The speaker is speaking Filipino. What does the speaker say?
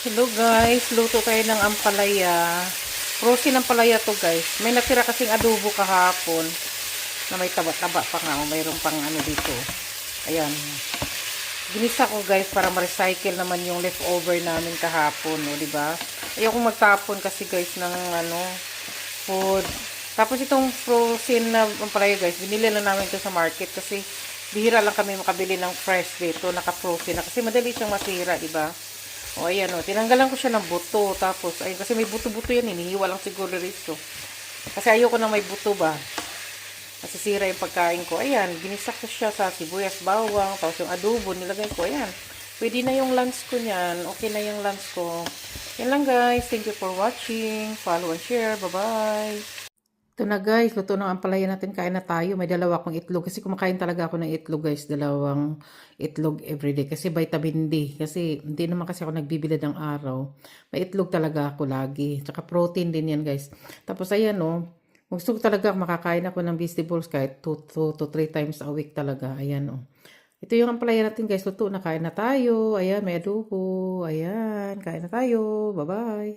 Hello guys, luto tayo ng ampalaya. Frozen ampalaya to guys. May natira kasing adobo kahapon na may taba-taba pa nga. Mayroon pang ano dito. Ayan. Ginisa ko guys para ma-recycle naman yung leftover namin kahapon. O, diba? Ayoko magtapon kasi guys ng food. Tapos itong frozen na ampalaya guys, binili lang namin ito sa market kasi bihira lang kami makabili ng fresh dito, naka-frozen na kasi madali siyang masira, diba? O, ayan o. Tinanggalan ko siya ng buto. Tapos, ayun, kasi may buto-buto yan. Hinihiwa lang siguro rito. Kasi ayoko na may buto ba. Masisira yung pagkain ko. Ayan, ginisak ko siya sa sibuyas, bawang. Tapos yung adobo, nilagay ko. Ayan. Pwede na yung lunch ko niyan. Okay na yung lunch ko. Yan lang guys. Thank you for watching. Follow and share. Bye-bye. Ito na guys, luto ng ampalaya natin, kain na tayo. May dalawa akong itlog. Kasi kumakain talaga ako ng itlog guys. Dalawang itlog everyday. Kasi vitamin D. Kasi hindi naman kasi ako nagbibili ng araw. May itlog talaga ako lagi. Tsaka protein din yan guys. Tapos ayan o. Gusto ko talaga makakain ako ng vegetables kahit 2 to 3 times a week talaga. Ayan o. Ito yung ampalaya natin guys. Luto na, kain na tayo. Ayan, may adobo. Ayan, kain na tayo. Bye-bye.